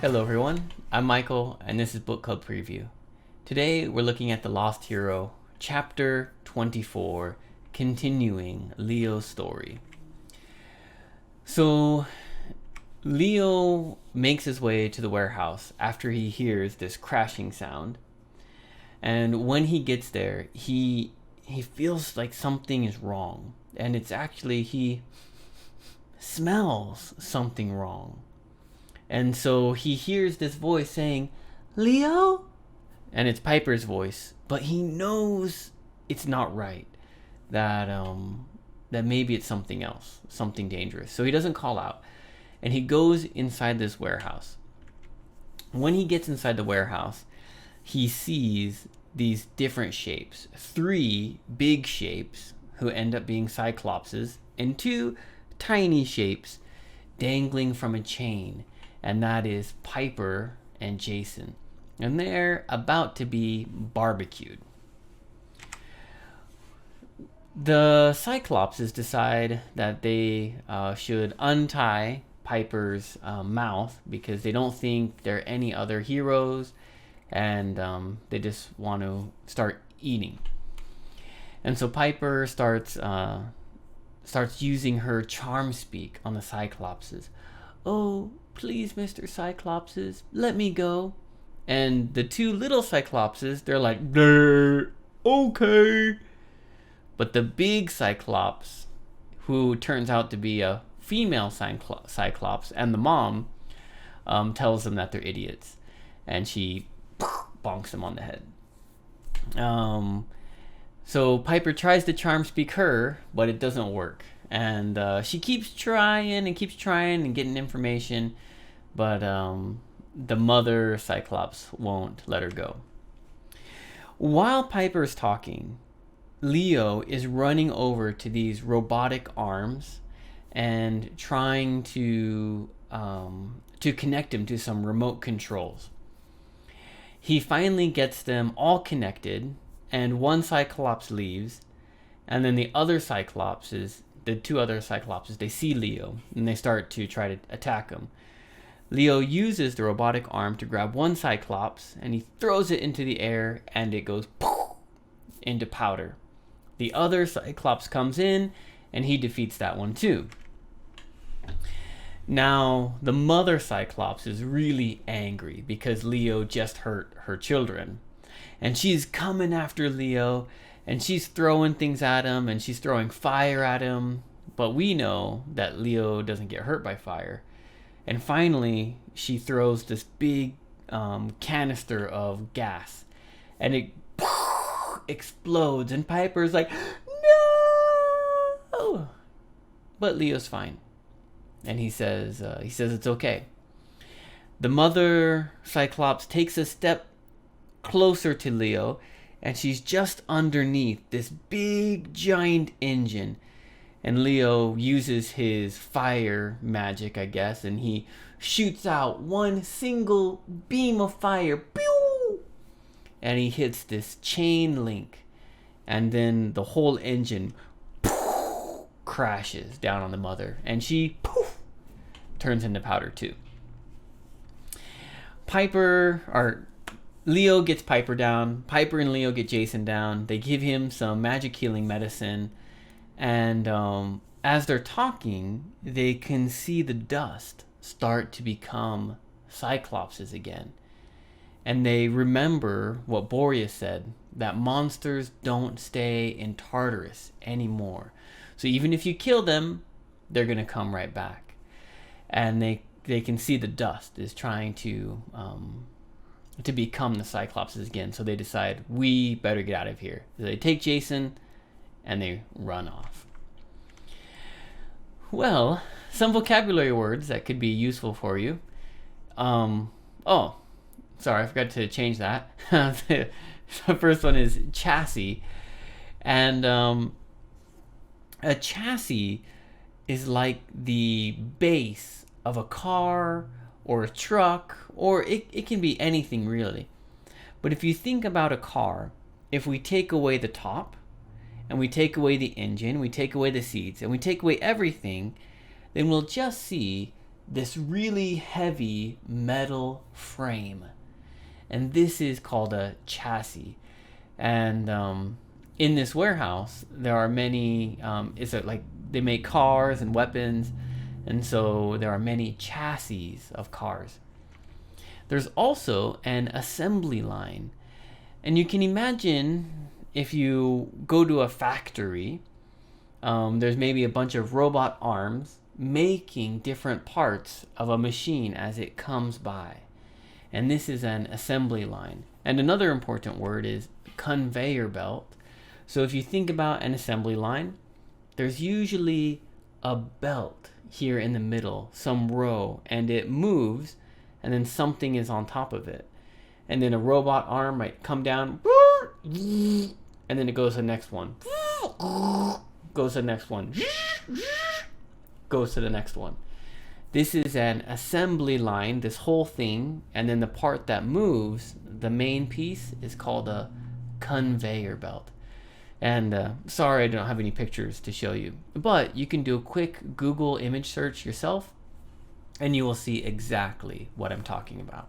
Hello everyone, I'm Michael and this is Book Club Preview. Today we're looking at The Lost Hero, Chapter 24, continuing Leo's story. So, Leo makes his way to the warehouse after he hears this crashing sound. And when he gets there, he feels like something is wrong. And it's actually, he smells something wrong. And so he hears this voice saying, "Leo?" And it's Piper's voice, but he knows it's not right. That maybe it's something else, something dangerous. So he doesn't call out. And he goes inside this warehouse. When he gets inside the warehouse, he sees these different shapes. 3 big shapes who end up being Cyclopses, and 2 tiny shapes dangling from a chain. And that is Piper and Jason. And they're about to be barbecued. The Cyclopses decide that they should untie Piper's mouth because they don't think there are any other heroes, and they just want to start eating. And so Piper starts using her charm speak on the Cyclopses. "Oh, please, Mr. Cyclopses, let me go." And the 2 little Cyclopses, they're like, "Okay." But the big Cyclops, who turns out to be a female Cyclops, and the mom tells them that they're idiots. And she bonks them on the head. So Piper tries to charm speak her, but it doesn't work. And she keeps trying and getting information, but the mother Cyclops won't let her go. While Piper's talking, Leo is running over to these robotic arms and trying to connect them to some remote controls. He finally gets them all connected, and one Cyclops leaves, and then the 2 other Cyclopses, they see Leo, and they start to try to attack him. Leo uses the robotic arm to grab one Cyclops, and he throws it into the air, and it goes into powder. The other Cyclops comes in, and he defeats that one too. Now, the mother Cyclops is really angry because Leo just hurt her children. And she's coming after Leo, and she's throwing things at him, and she's throwing fire at him. But we know that Leo doesn't get hurt by fire. And finally, she throws this big canister of gas, and it explodes, and Piper's like, "No!" But Leo's fine, and he says it's okay. The mother Cyclops takes a step closer to Leo, and she's just underneath this big giant engine. And Leo uses his fire magic, I guess, and he shoots out one single beam of fire. Pew! And he hits this chain link, and then the whole engine crashes down on the mother, and she turns into powder too. Leo gets Piper down. Piper and Leo get Jason down. They give him some magic healing medicine. And as they're talking, they can see the dust start to become Cyclopses again. And they remember what Boreas said, that monsters don't stay in Tartarus anymore. So even if you kill them, they're going to come right back. And they can see the dust is trying to become the Cyclopses again. So they decide, we better get out of here. So they take Jason, and they run off. Well, some vocabulary words that could be useful for you. Oh, sorry, I forgot to change that. The first one is chassis. And a chassis is like the base of a car or a truck, or it can be anything really. But if you think about a car, if we take away the top, and we take away the engine, we take away the seats, and we take away everything, then we'll just see this really heavy metal frame. And this is called a chassis. And in this warehouse, there are many, they make cars and weapons, and so there are many chassis of cars. There's also an assembly line. And you can imagine if you go to a factory, there's maybe a bunch of robot arms making different parts of a machine as it comes by. And this is an assembly line. And another important word is conveyor belt. So if you think about an assembly line, there's usually a belt here in the middle, some row, and it moves, and then something is on top of it. And then a robot arm might come down, and then it goes to the next one, goes to the next one, goes to the next one. This is an assembly line, this whole thing, and then the part that moves, the main piece, is called a conveyor belt. And sorry I don't have any pictures to show you, but you can do a quick Google image search yourself, and you will see exactly what I'm talking about.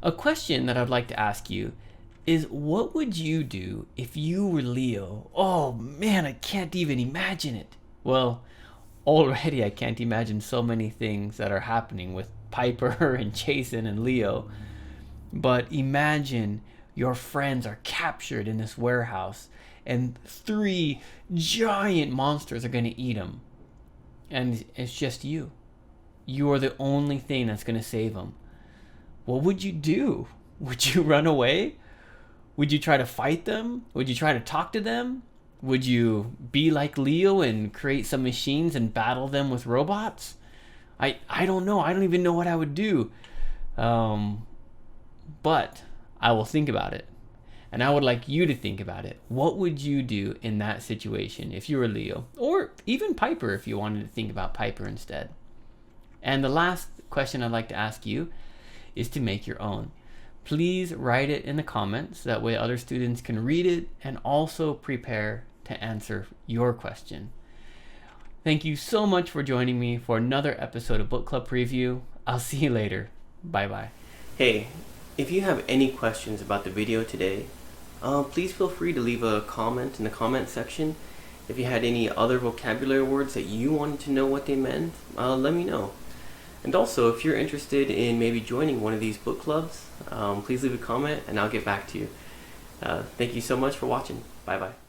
A question that I'd like to ask you is, what would you do if you were Leo? Oh man, I can't even imagine it. Well, already I can't imagine so many things that are happening with Piper and Jason and Leo. But imagine your friends are captured in this warehouse and 3 giant monsters are going to eat them. And it's just you. You are the only thing that's going to save them. What would you do? Would you run away? Would you try to fight them? Would you try to talk to them? Would you be like Leo and create some machines and battle them with robots? I don't know. I don't even know what I would do. But I will think about it. And I would like you to think about it. What would you do in that situation if you were Leo? Or even Piper if you wanted to think about Piper instead. And the last question I'd like to ask you is to make your own. Please write it in the comments. That way other students can read it and also prepare to answer your question. Thank you so much for joining me for another episode of Book Club Preview. I'll see you later. Bye-bye. Hey, if you have any questions about the video today, please feel free to leave a comment in the comment section. If you had any other vocabulary words that you wanted to know what they meant, let me know. And also, if you're interested in maybe joining one of these book clubs, please leave a comment and I'll get back to you. Thank you so much for watching. Bye-bye.